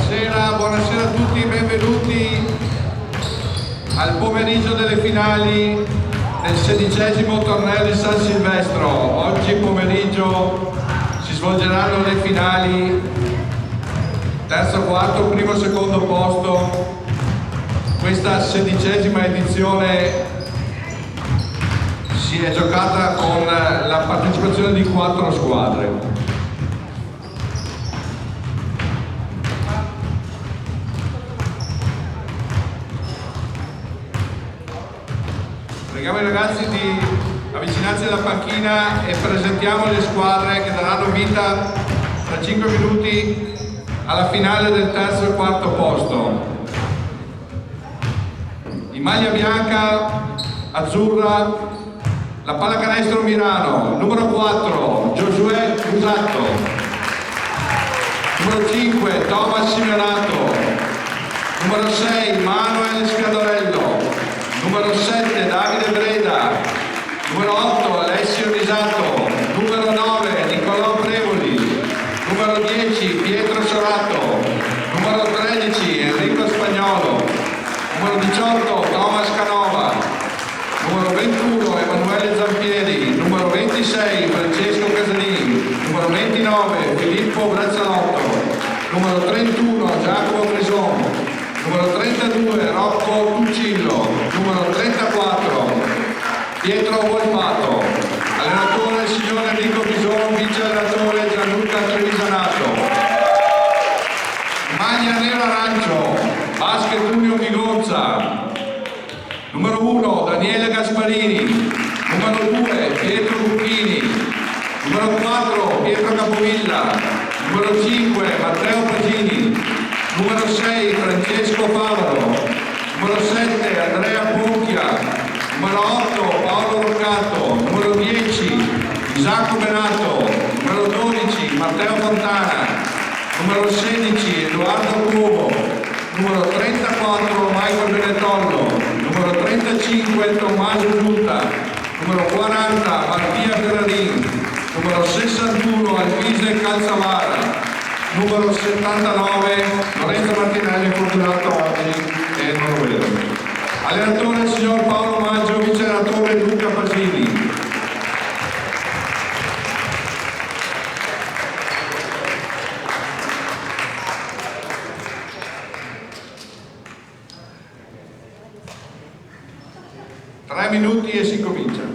Buonasera a tutti, benvenuti al pomeriggio delle finali del 16° torneo di San Silvestro. Oggi pomeriggio si svolgeranno le finali, terzo, quarto, primo e secondo posto. Questa 16ª edizione si è giocata con la partecipazione di 4 squadre. Preghiamo i ragazzi di avvicinarsi alla panchina e presentiamo le squadre che daranno vita tra 5 minuti alla finale del terzo e quarto posto. In maglia bianca, azzurra, la pallacanestro Mirano, numero 4 Giosuè Musatto, numero 5 Thomas Simeonato, numero 6 Manuel Scadarello, numero 7 Davide Breda, numero 8 Alessio Risato, numero 9 Nicolò Prevoli, numero 10 Pietro Sorato, numero 13 Enrico Spagnolo, numero 18 Thomas Canova, numero 21 Emanuele Zampieri, numero 26 Francesco Casalini, numero 29 Filippo Brazzalotto, numero 31 Giacomo Frison, numero 32 Rocco Tuccillo, numero 34 Pietro Volpato, allenatore il signor Enrico Bison, vice allenatore Gianluca Trevisanato. Maglia nero-arancio, Basket Union Vigonza, numero 1 Daniele Gasparini, numero 2 Pietro Bucchini, numero 4 Pietro Capovilla, numero 5 Matteo Pagini, numero 6 Francesco Favaro, numero 7 Andrea Ponchia, numero 8 Paolo Roccato, numero 10 Isacco Benato, numero 12 Matteo Fontana, numero 16 Edoardo Cuomo, numero 34 Michael Benettollo, numero 35 Tommaso Giunta, numero 40 Mattia Ferrarin, numero 61 Alvise Calzavara, numero 79 Lorenzo Martinelli, infortunato oggi e non lo vedo. Allenatore il signor Paolo Maggio, vice allenatore Luca Pasini. Tre minuti e si comincia.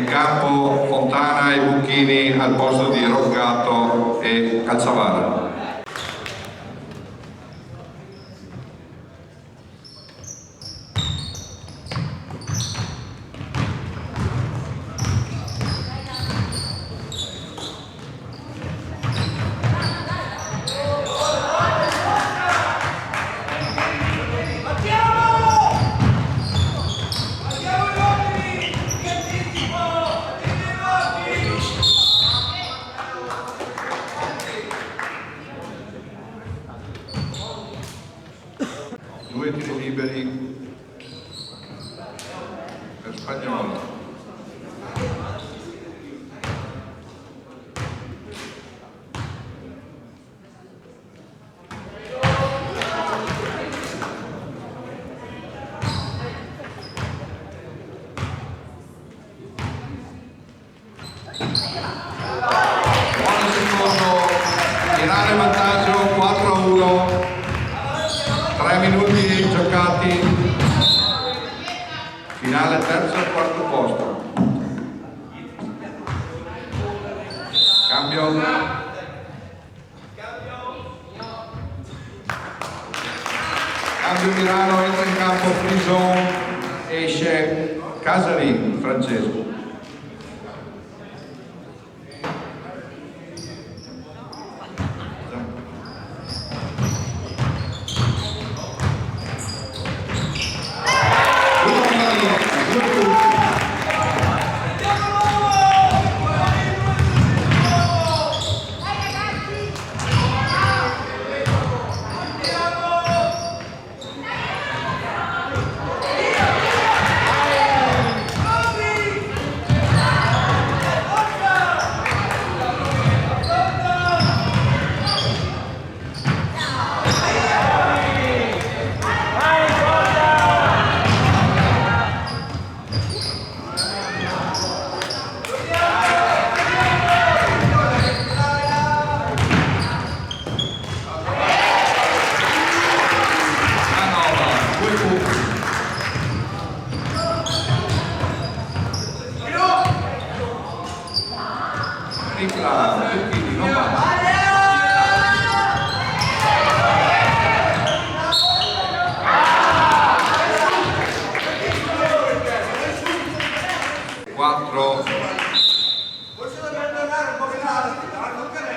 in campo Fontana e Bucchini al posto di Roccato e Calzavara. Due tiri liberi per Spagnolo. Buon secondo, finale vantaggio 4-1. 3 minuti giocati, finale terzo e quarto posto. Cambio. Cambio Milano, entra in campo Frison, esce Casarin, Francesco.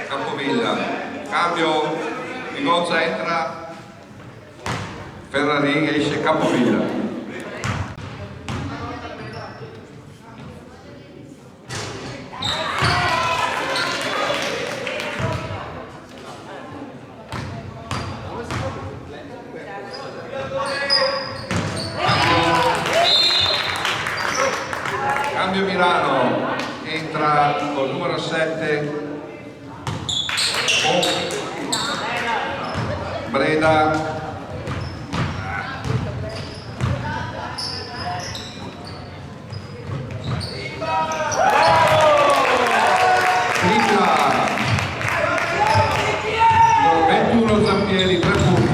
Capovilla, cambio, Migozza entra, Ferrarin esce Capovilla. Cambio Milano, entra col numero 7 Breda. Tripla 21 Zampieri, 3 punti.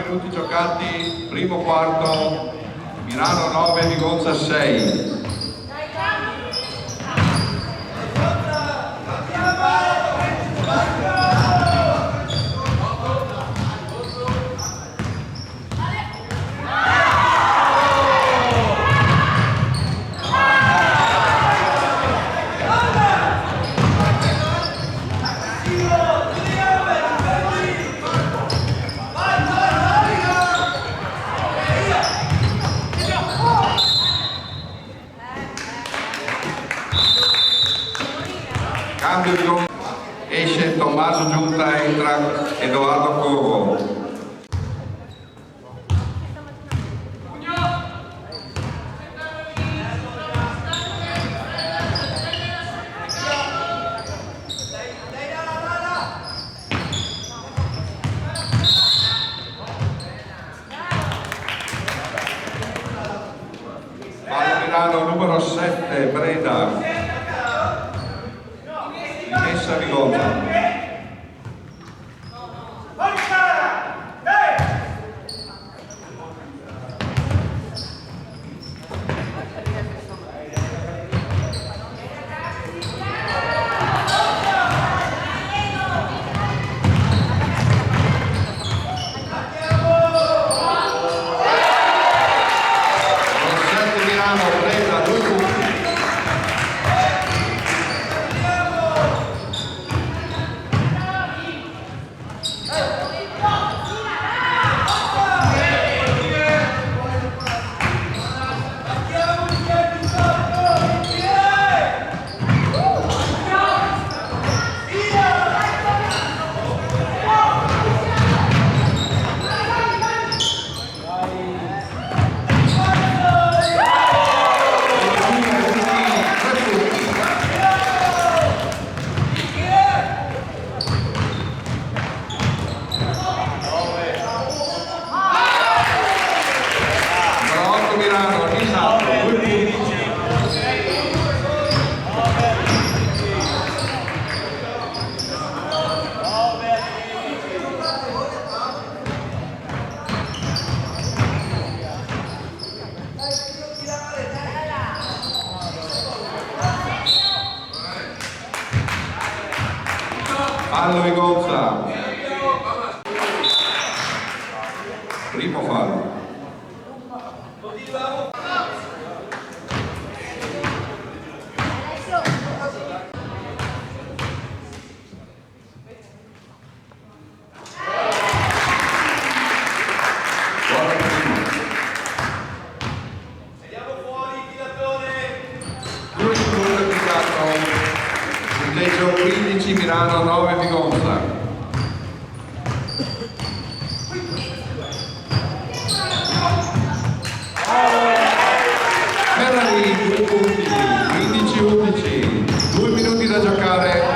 Minuti giocati, primo quarto, Milano 9, Migozza 6. Cambio di gol. Esce Tommaso Giunta, entra Edoardo Corvo. Milano numero 7, Breda. Rimessa Vigozza. Fallo Vigozza. Primo fallo. Punteggio 15, Milano 9, Vigozza. Ferrari 2 punti, 15-11, 2 minuti da giocare.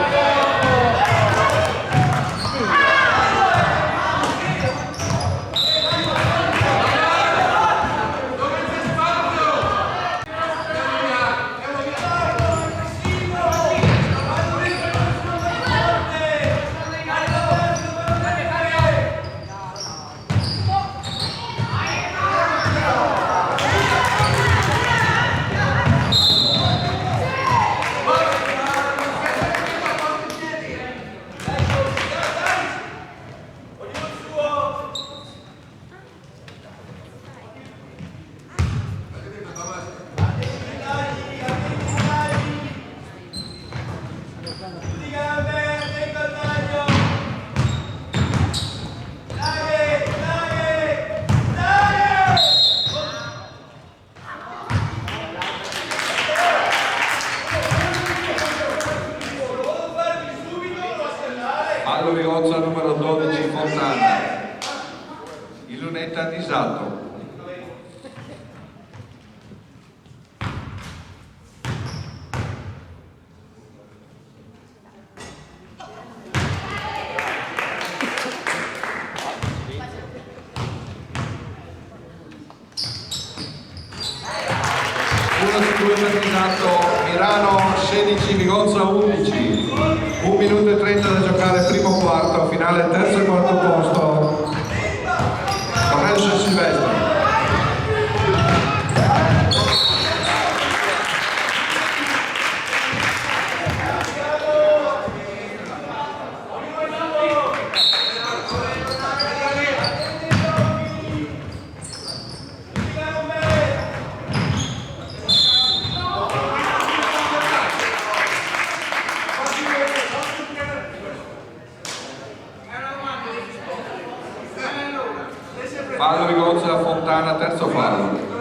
Fallo Vigozza numero 12, Fontana. Il lunetta disalto. Milano 16, Vigozza 11, 1 minuto e 30 da giocare, primo quarto, finale terzo e quarto posto, Lorenzo Silvestri. Fallo Vigozza da Fontana, terzo fallo.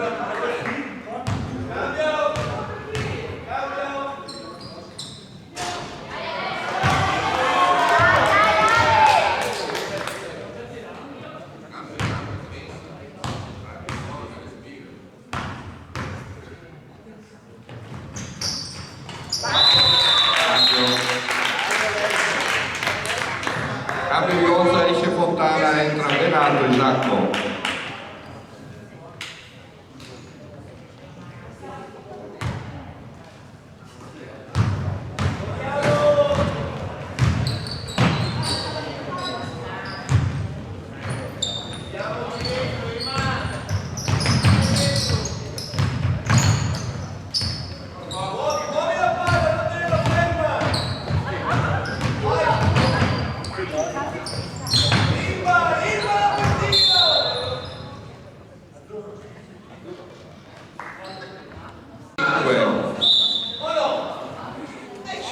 Cambio Vigonza, esce Fontana, entra Benato Isacco.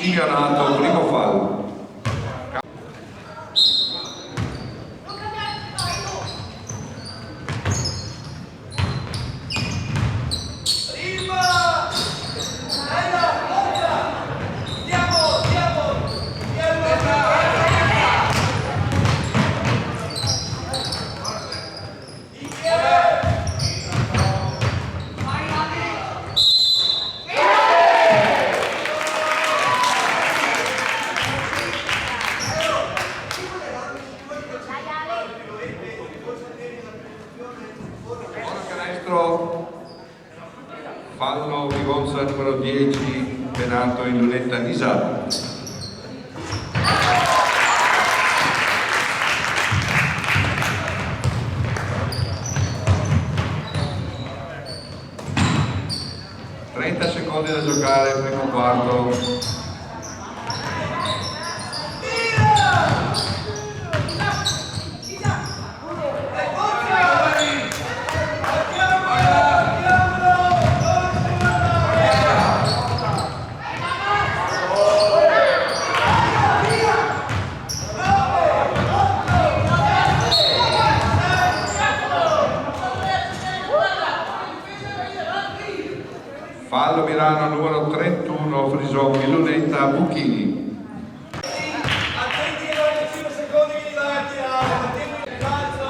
Siganato, primo fallo. Fallo Vigonza numero 10, Benato in lunetta Nisa. Secondi da giocare, primo quarto. Fallo Milano numero 31, Frisoni, lunetta Bucchini. Attenti ai 5 secondi che gli vai a tirare, attenti il calcio.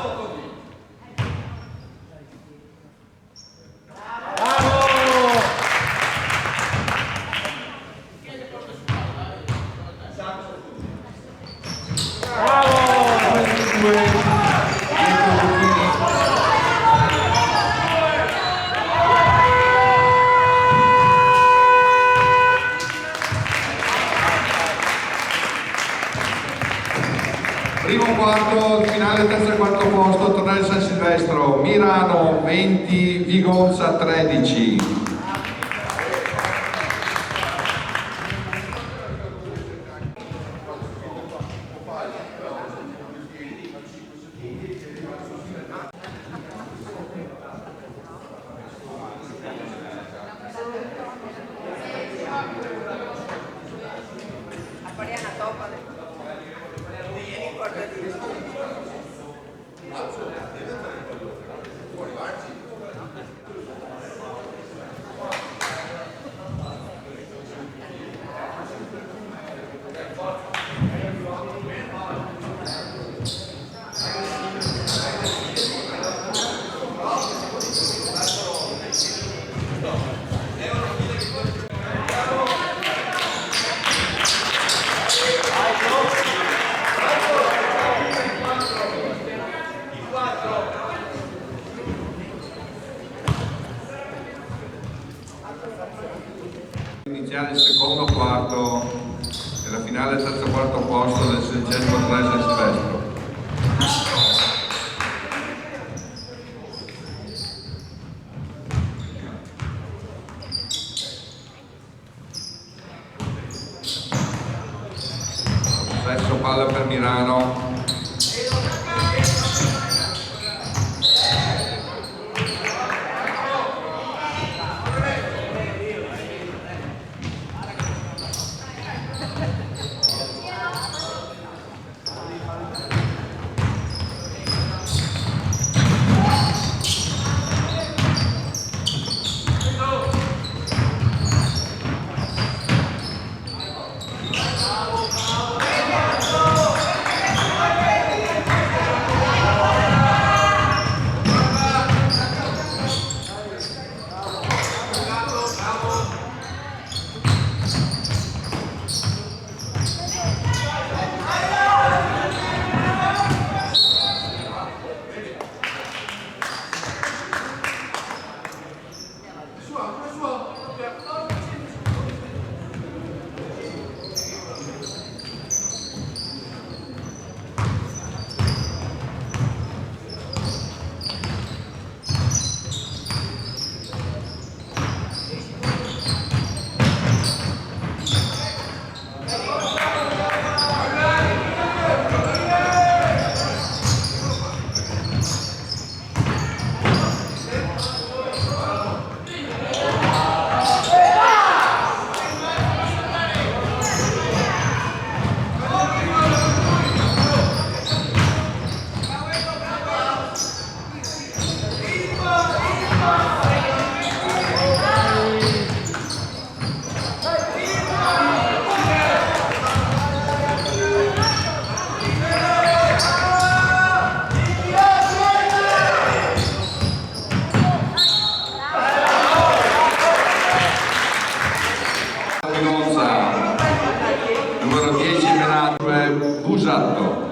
Primo quarto, finale terzo e quarto posto, torneo di San Silvestro, Mirano 20, Vigonza 13. Iniziare il secondo quarto e la finale terzo e quarto posto del 603 San Silvestro. Stesso palla per Milano. Benato e Busatto.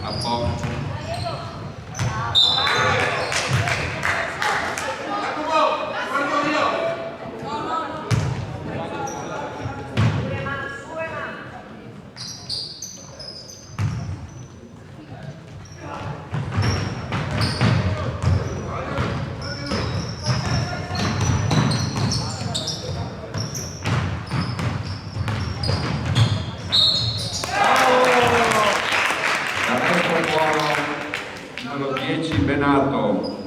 A poco. Numero 10 Benato,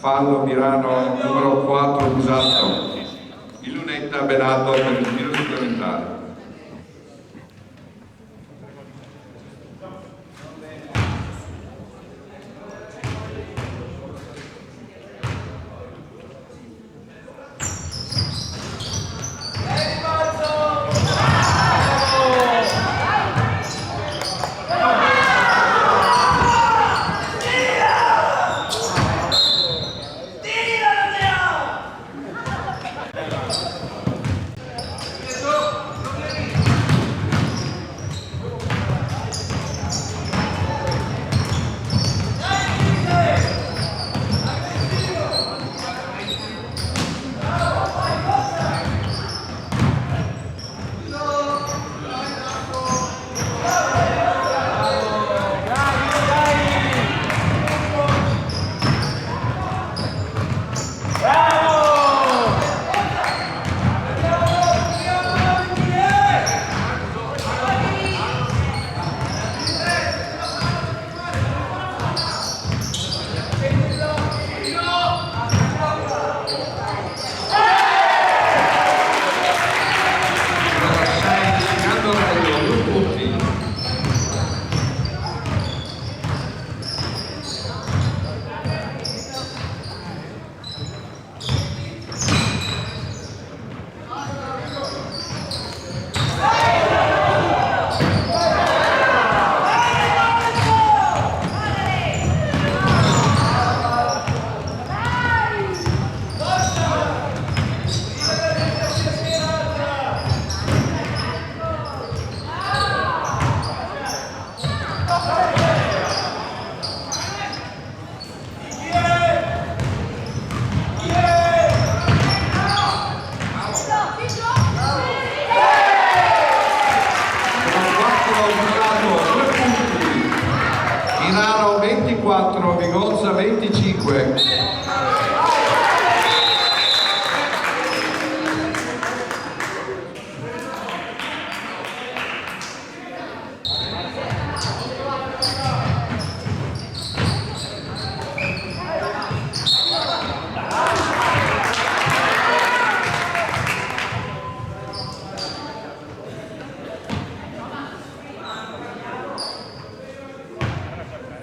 fallo Mirano, numero 4 Busatto, il lunetta Benato per il tiro supplementare. Milano 24, Vigozza 25.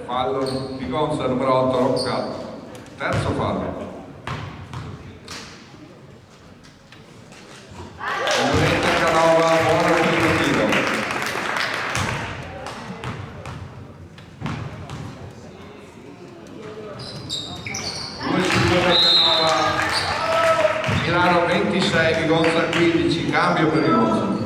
Fallo di Gonza, numero 8, Roccato. Terzo fallo. Lunetta Canova, buono il primo tiro. Due per Canova. Milano 26, Gonza 15, cambio per Gonza.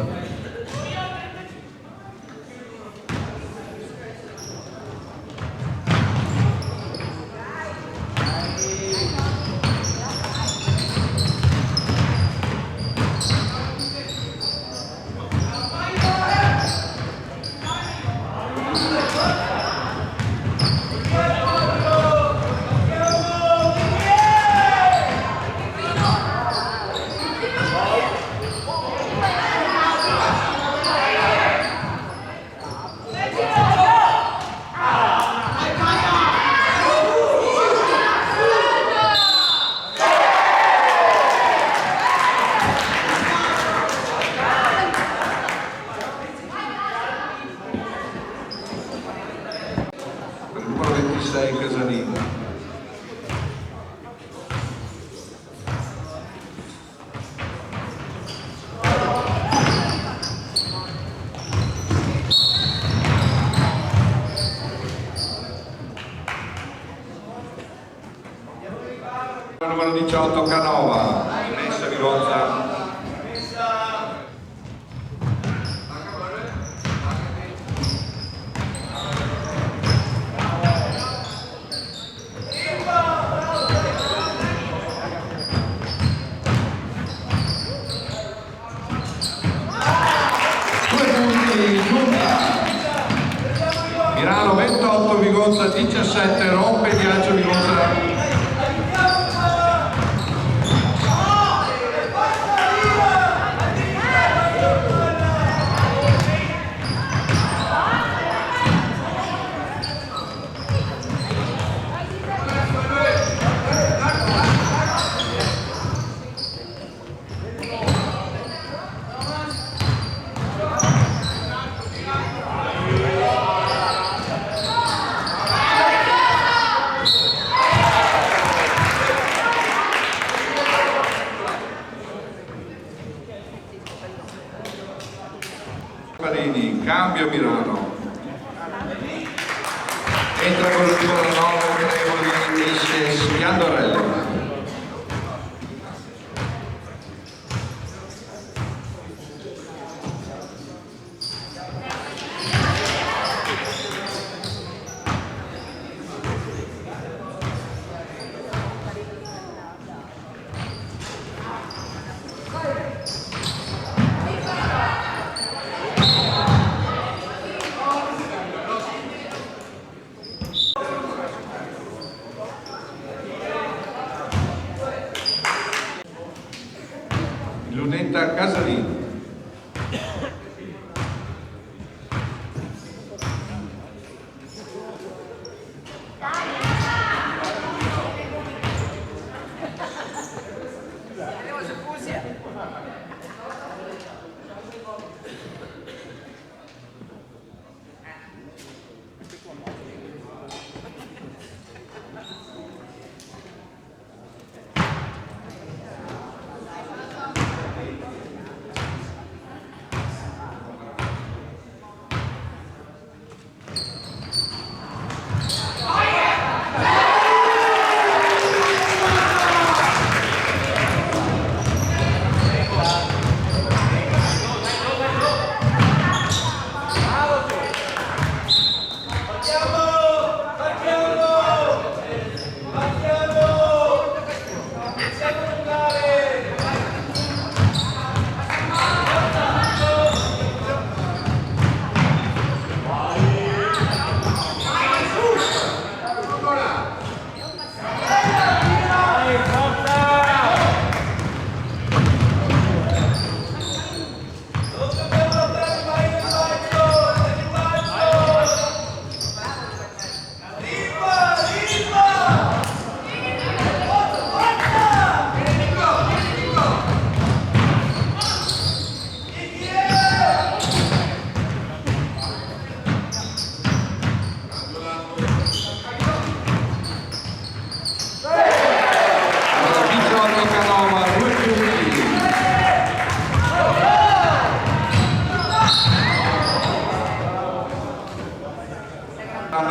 26 Casalini. Numero 18 Canova, messa Vigozza. Milano 28, Vigozza 17, rompe il ghiaccio Vigozza. Cambio Milano. Entra con il numero 9 Trevoli, esce Schiandorelli. Lunetta Casalini.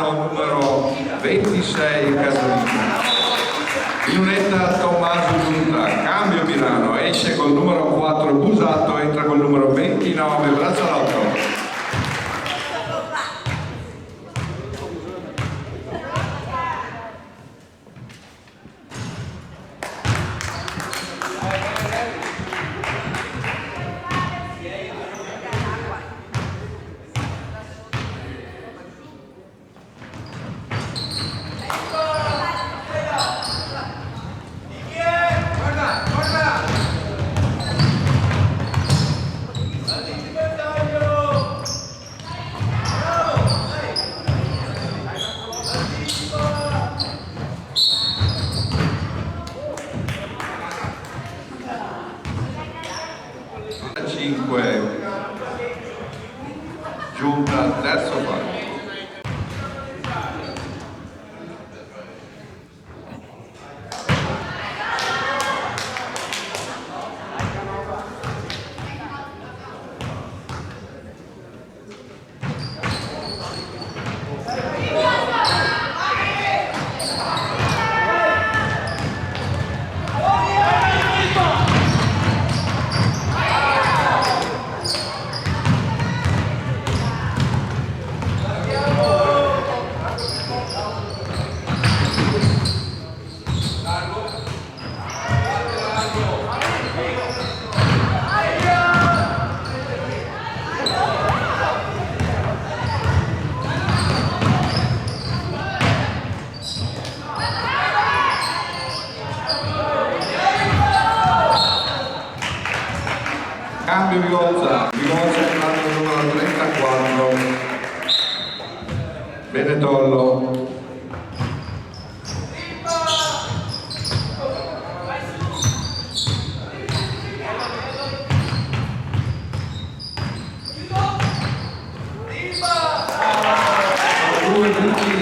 Numero 26 Casalini. Lunetta Tommaso Giunta, cambio Milano, esce col numero 4 Busato, entra col numero 29 Brazzalotto. Giunta terzo quarto. Benetollo, due punti.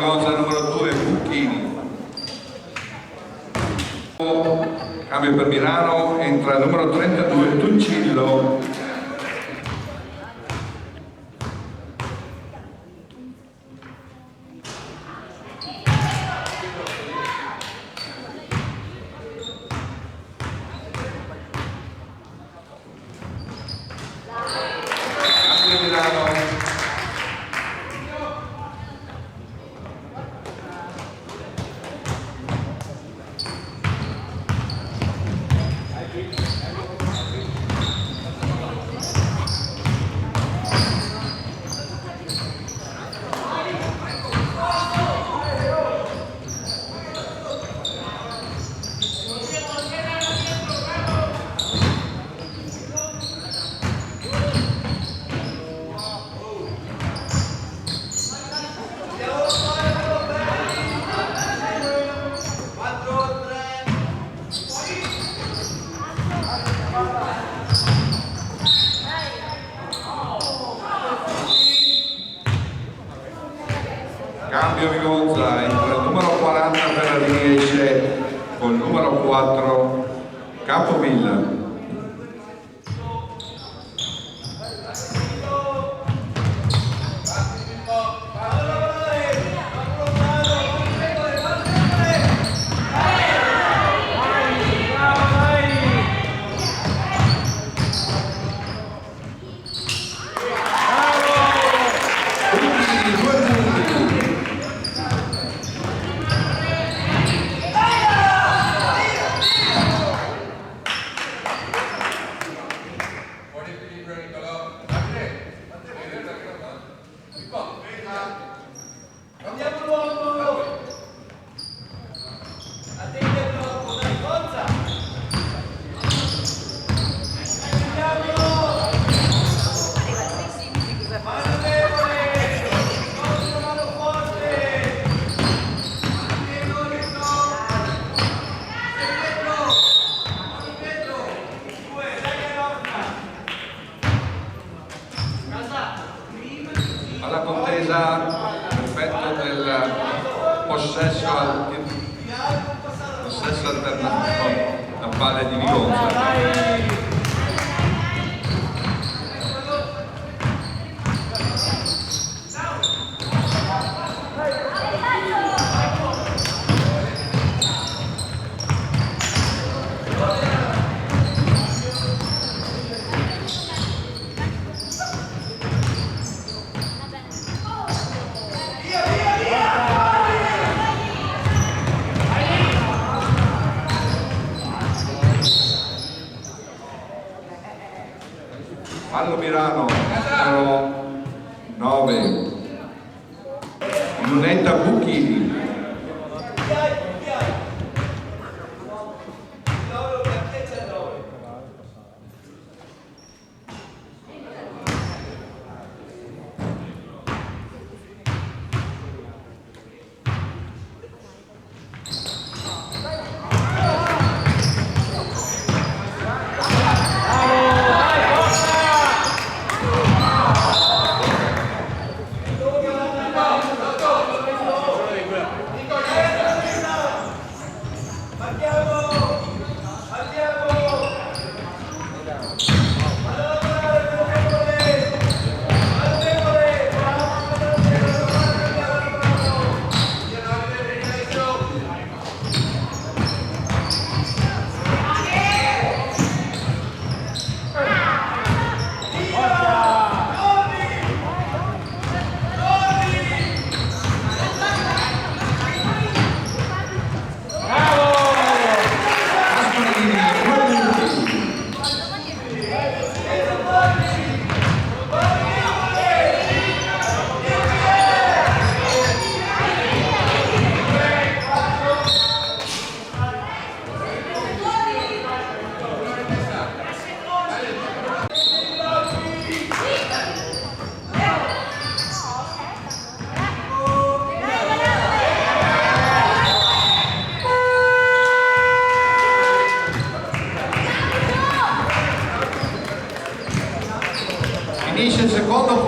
Cosa numero 2 Bucchini. Cambio per Milano, entra il numero 32 Tuncillo. Cambio Milano. Cambio Vigozza, entra il numero 40 Ferrarini, esce con il numero 4 Capovilla. Alla contesa, l'effetto del possesso alternato a valle di Vigozza. Fallo Milano, numero 9, Lunetta Bucchini.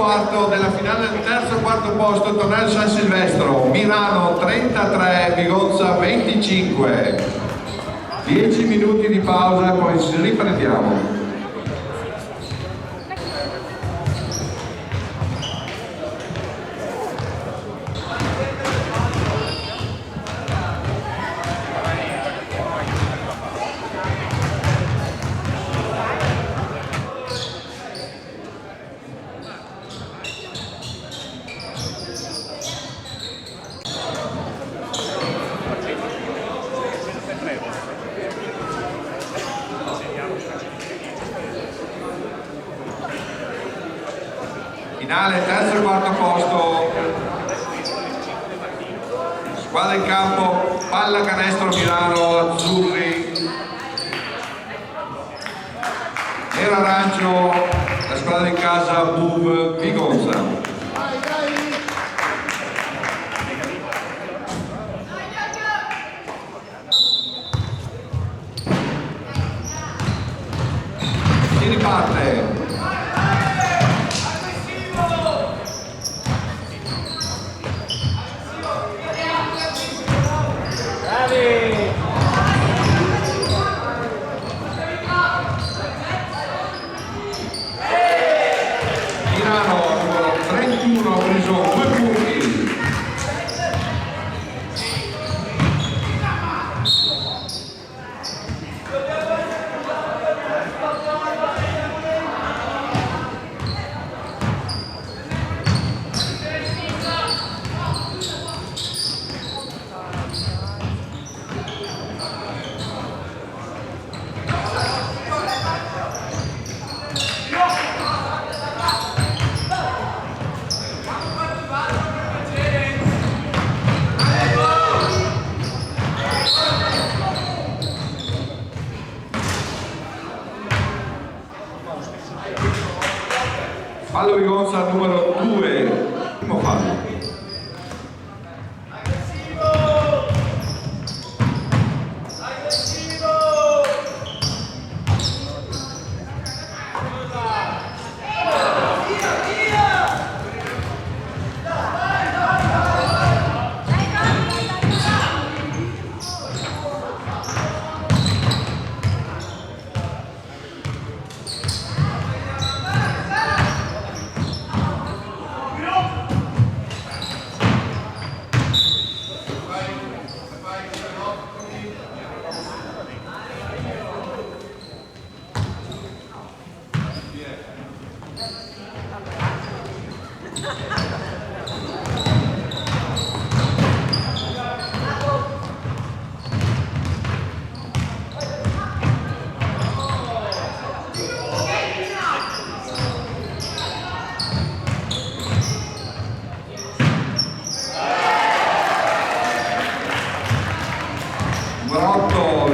quarto della finale del terzo e quarto posto, torneo San Silvestro, Mirano 33, Vigonza 25. 10 minuti di pausa e poi ci riprendiamo. Finale, terzo e quarto posto, squadra in campo, palla canestro Milano, azzurri, nero arancio, la squadra in casa BUV Vigonza. Si riparte. Milano numero 31 ha preso 2 punti. Fallo Vigonza numero 2, primo fallo.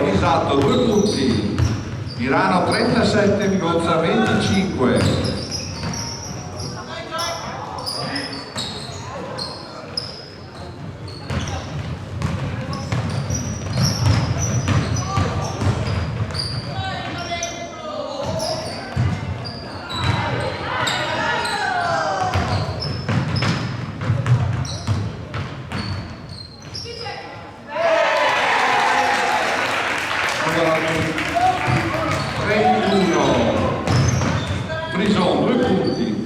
Esatto, 2 punti. Milano 37, Vigonza 25. Prison, 2 punti.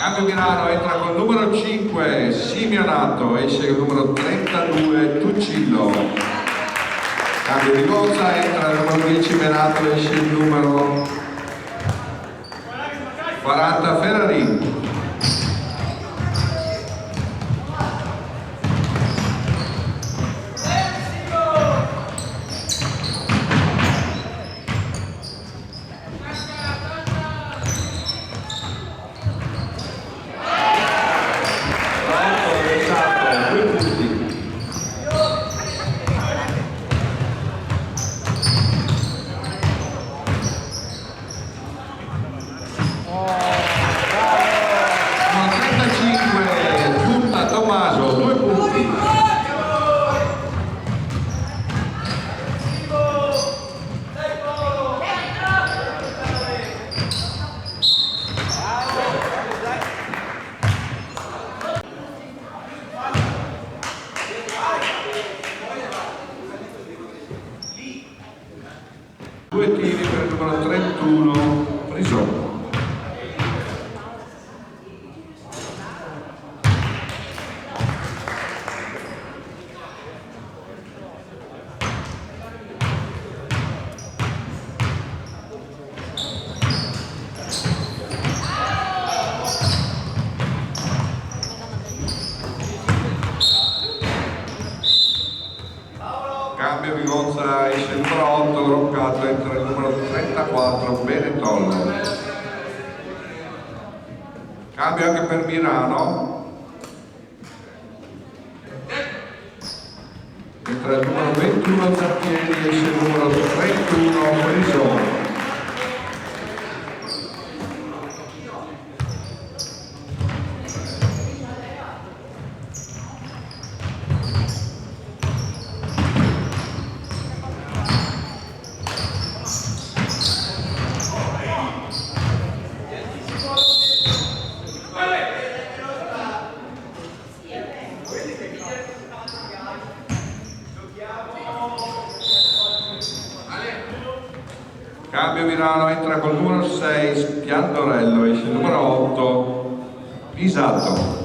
Cambio Milano, entra col numero 5 Simeonato, esce il numero 32 Tuccillo. Cambio di Gozza, entra il numero 10 Menato, esce il numero 40 Ferrari. Due tiri per il numero 31 Prisotto. Cambio Vigozza, esce il numero 8 Roccato, entra il numero 34 Benetolla. Cambio anche per Milano, entra il numero 21 Zappieri, esce il numero 31 Frisone. Cambio Milano, entra col numero 6 Spiandorello, esce il numero 8 Pisato.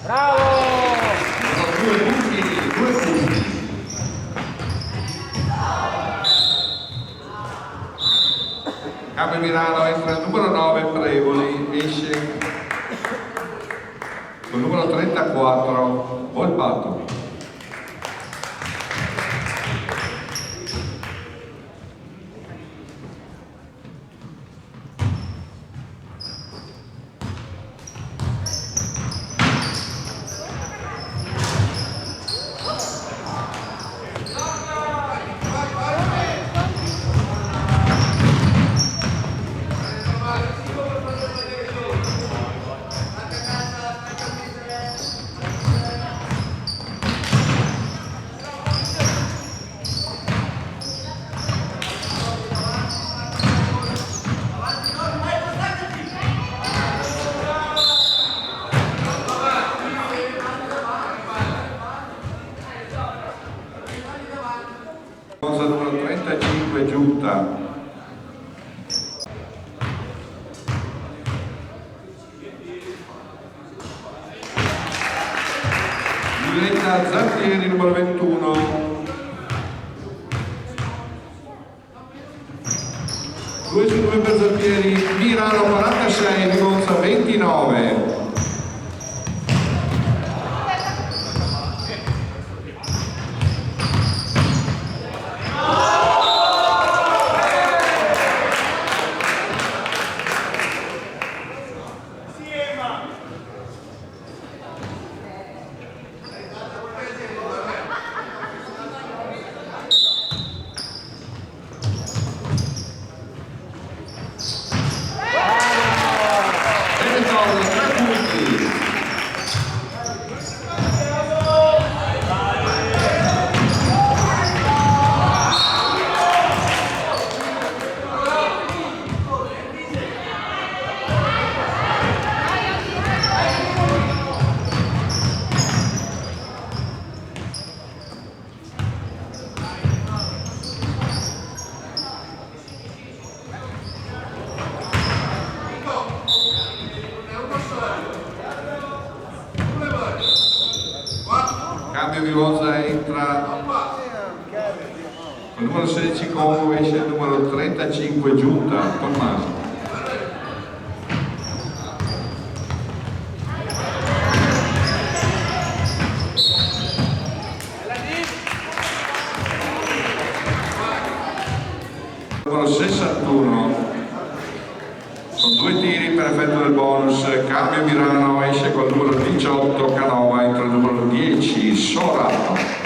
Bravo! Due punti. Cambio Milano, entra il numero 9 Prevoli, esce col numero 34 Volpato. Cosa numero 35 Giunta. Giulietta Zattieri numero 21. 2 su 2 per Zattieri, Mirano 46, Vigonza 29. Cambio Vigonza, entra il numero 16 Congo, esce il numero 35 Giunta, Tommaso. Numero 61, con 2 tiri per effetto del bonus, cambio Mirano, esce col numero 18 Canova, entra il numero 10 Sorato.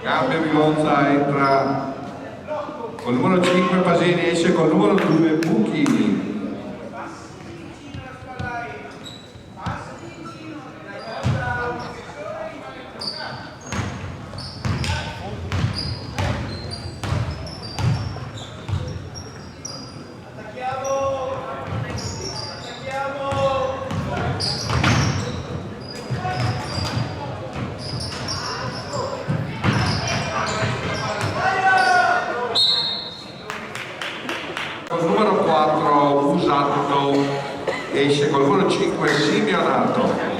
Cambio Vigonza, entra col numero 5 Pasini, esce col numero 2 Buchini. Numero 4 Usato, esce col numero 5 Simeonato.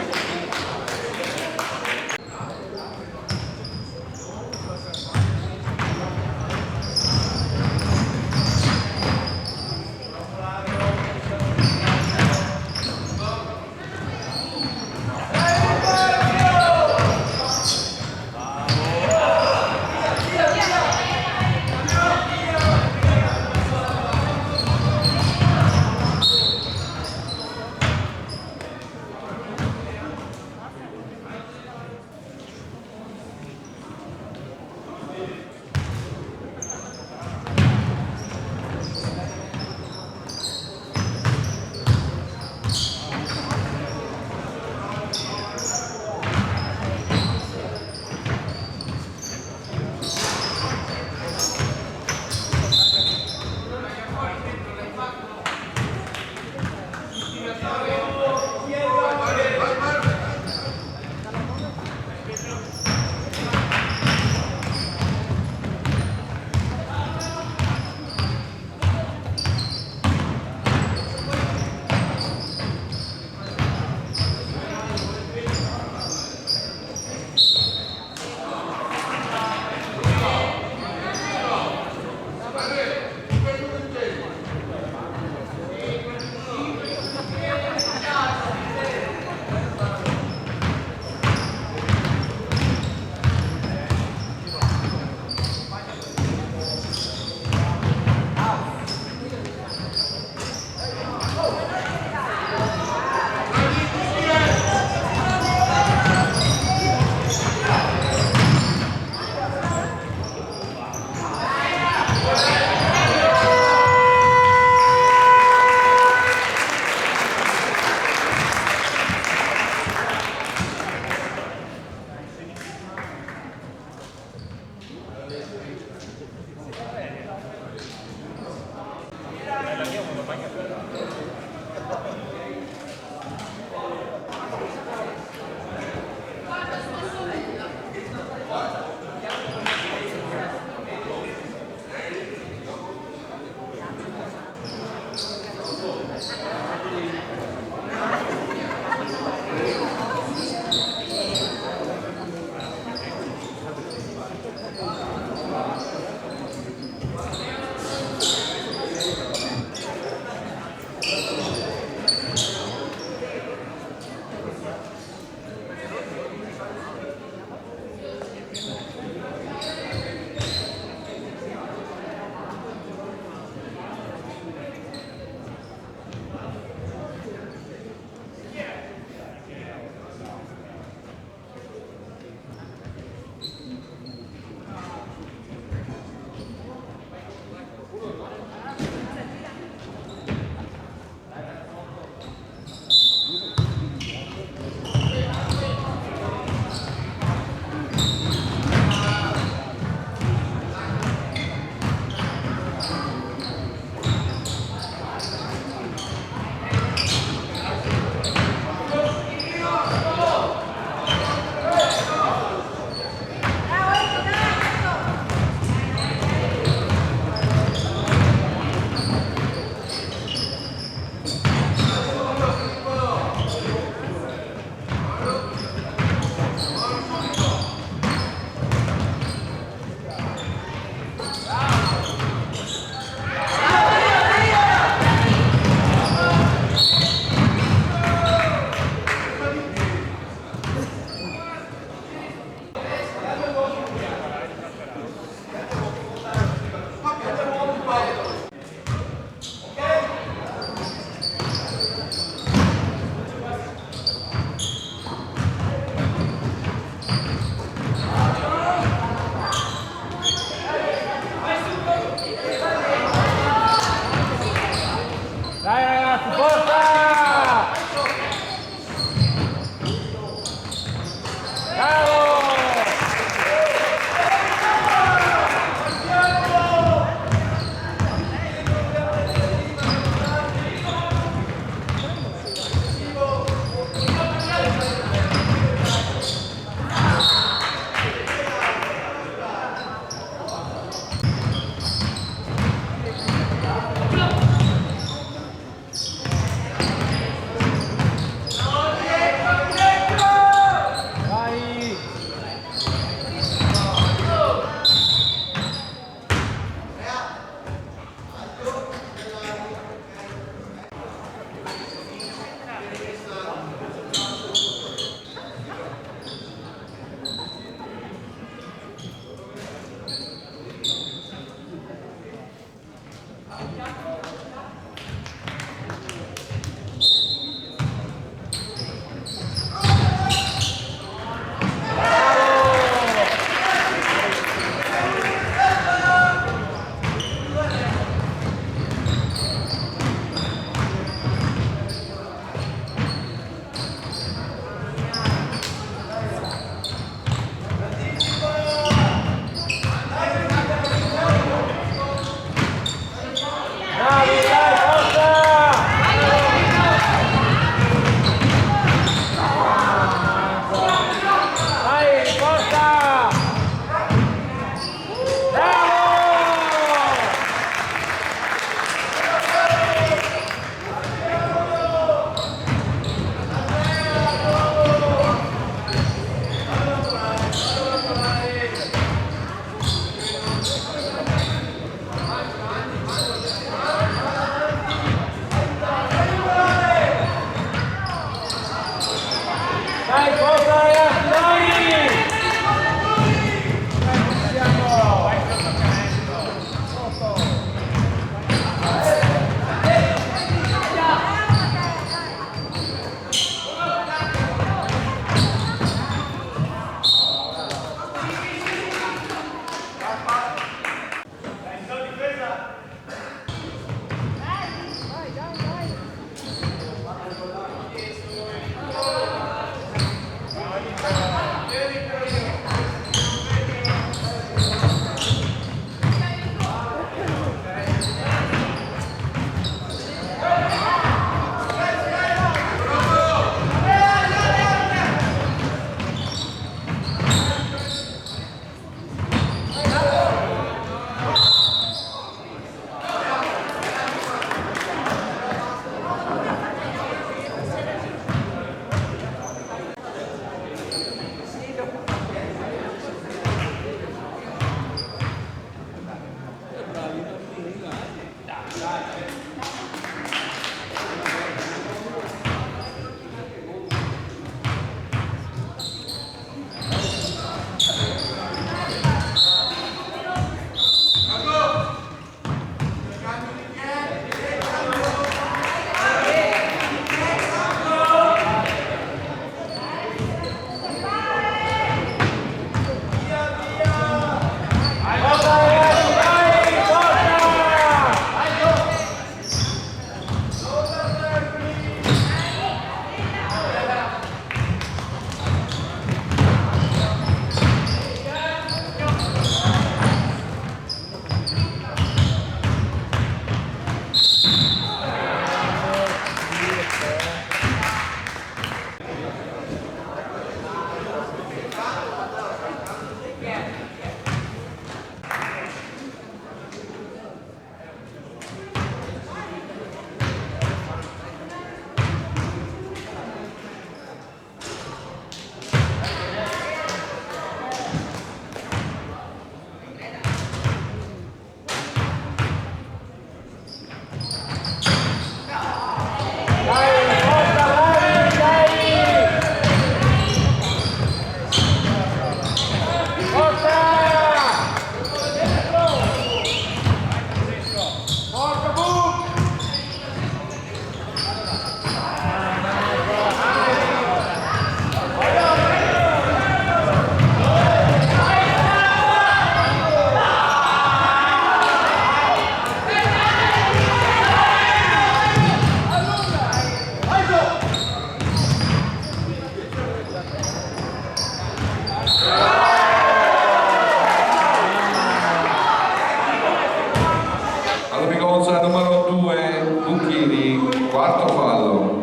quarto fallo.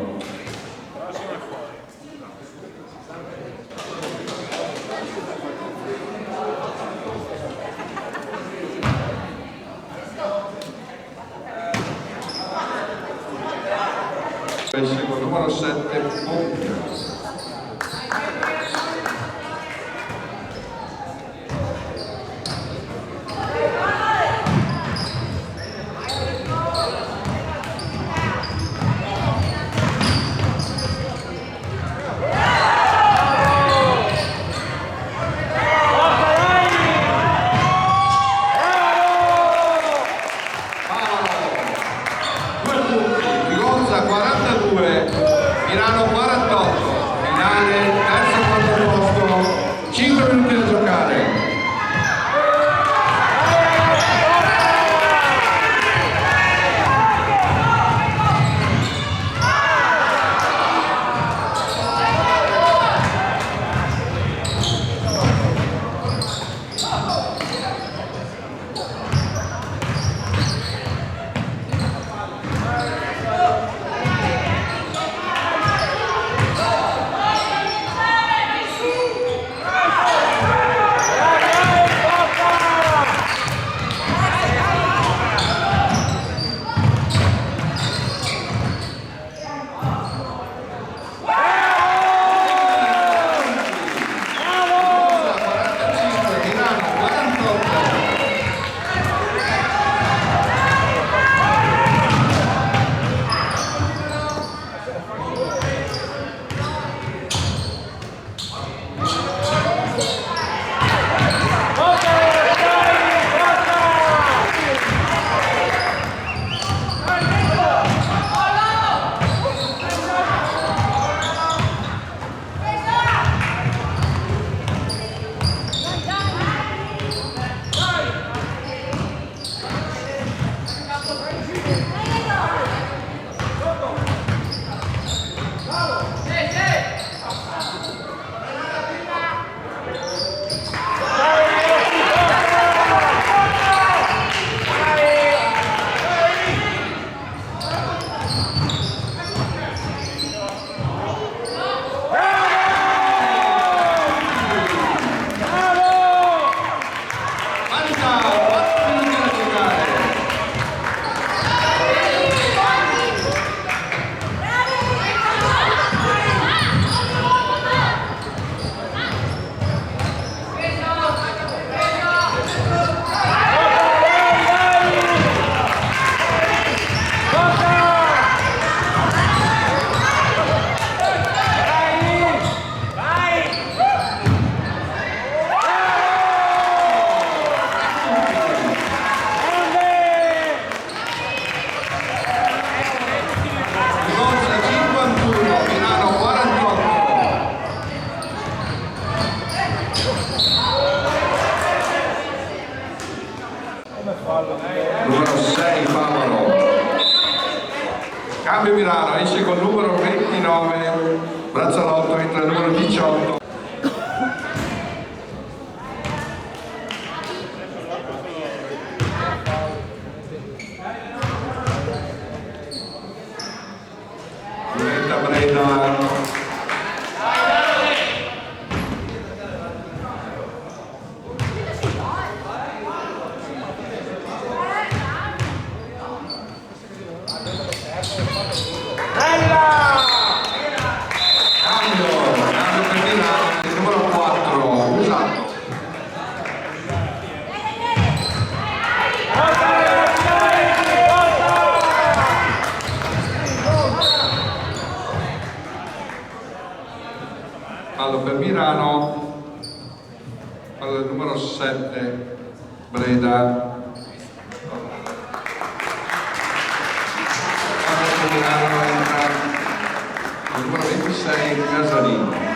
Esce con numero 7 Bocca. Vigonza 42, Milano 48, finale, terzo quarto posto, 5 minuti da giocare. Numero 6 Favaro. Cambio Milano, esce col numero 29 Brazzalotto, entra il numero 18. Diventa Breda. Fallo per Milano, fallo del numero 7 Breda. Fallo per Milano, entra il numero 26 Casalino.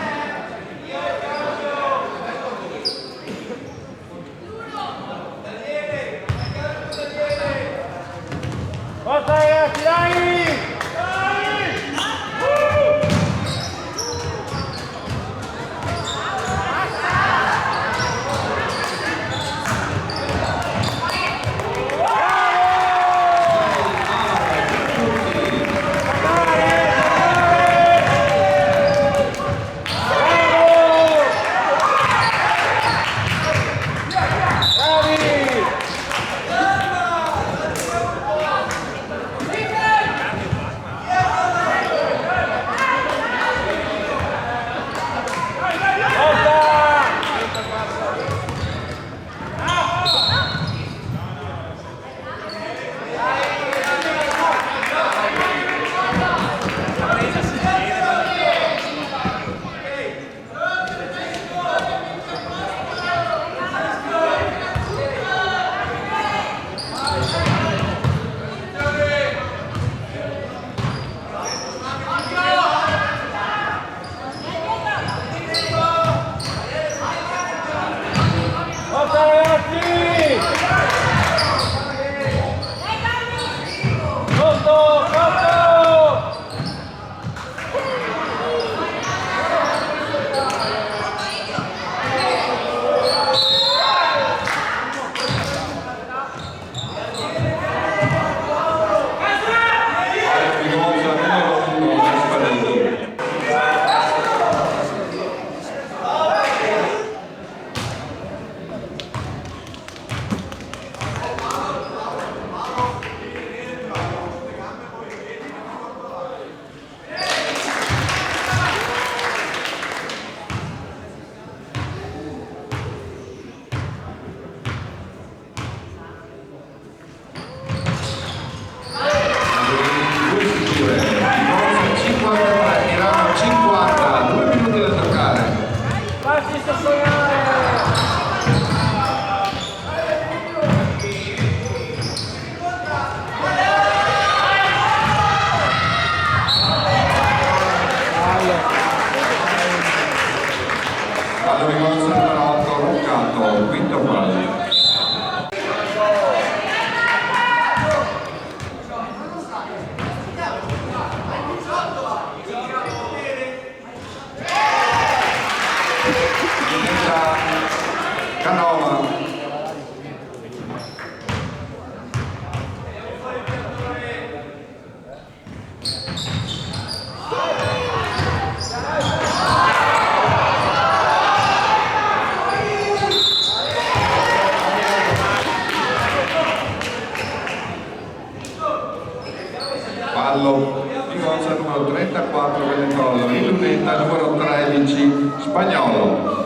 fallo Vigozza numero 34 Venecollo, in lunetta numero 13 Spagnolo.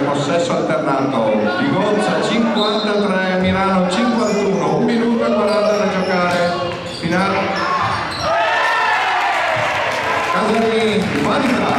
Possesso alternato, Vigozza 53, Milano 51, 1 minuto e 40 da giocare, finale. Casarini, parità.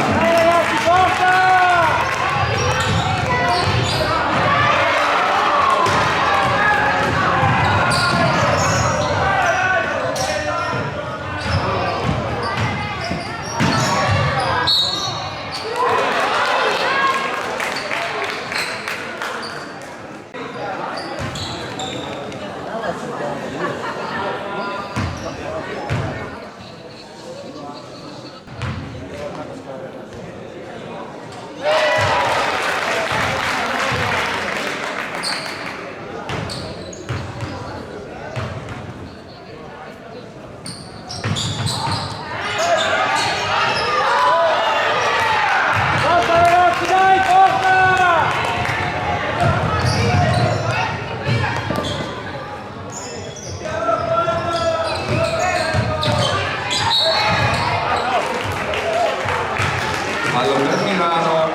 Allora per Milano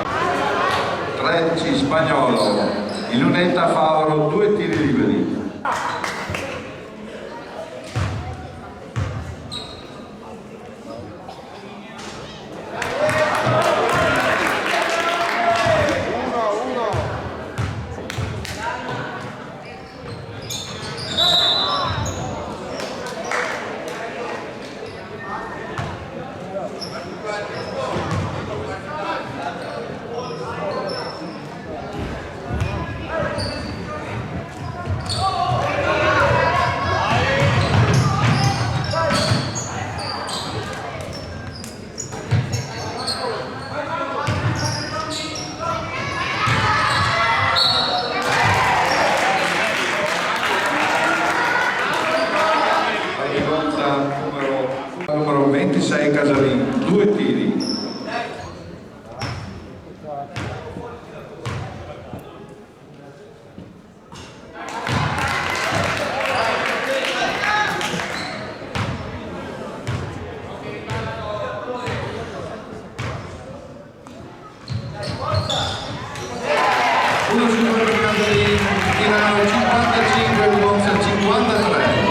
13 Spagnolo, in lunetta Favaro 2 tiri liberi. Numero 26 Casarini, 2 tiri. Uno su due per Casarini, Milano 55, Vigozza 53.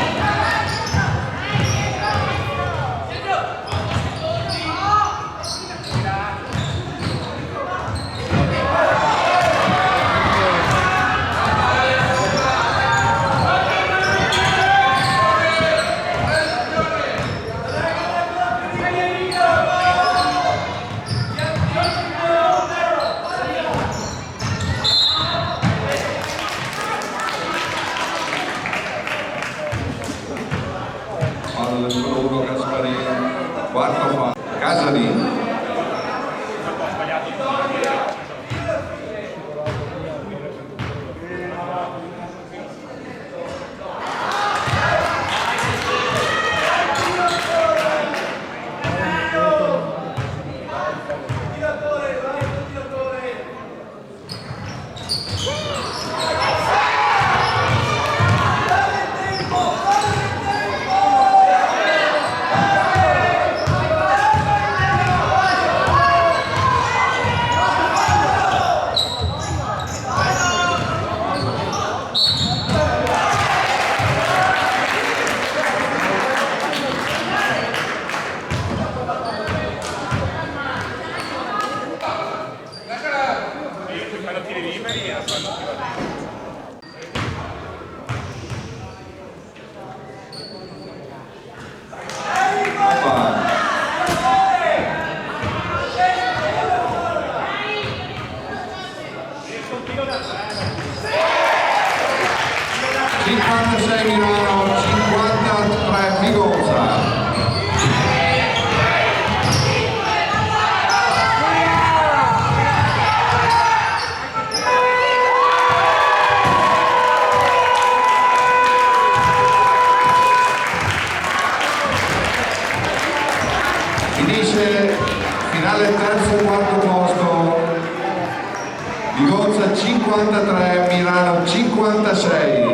Palla del numero 1 Gasparini, quarto fa Casarini. 56 Milano, 53 Vigonza. Finisce finale terzo e quarto posto, Vigonza 53, Milano 56.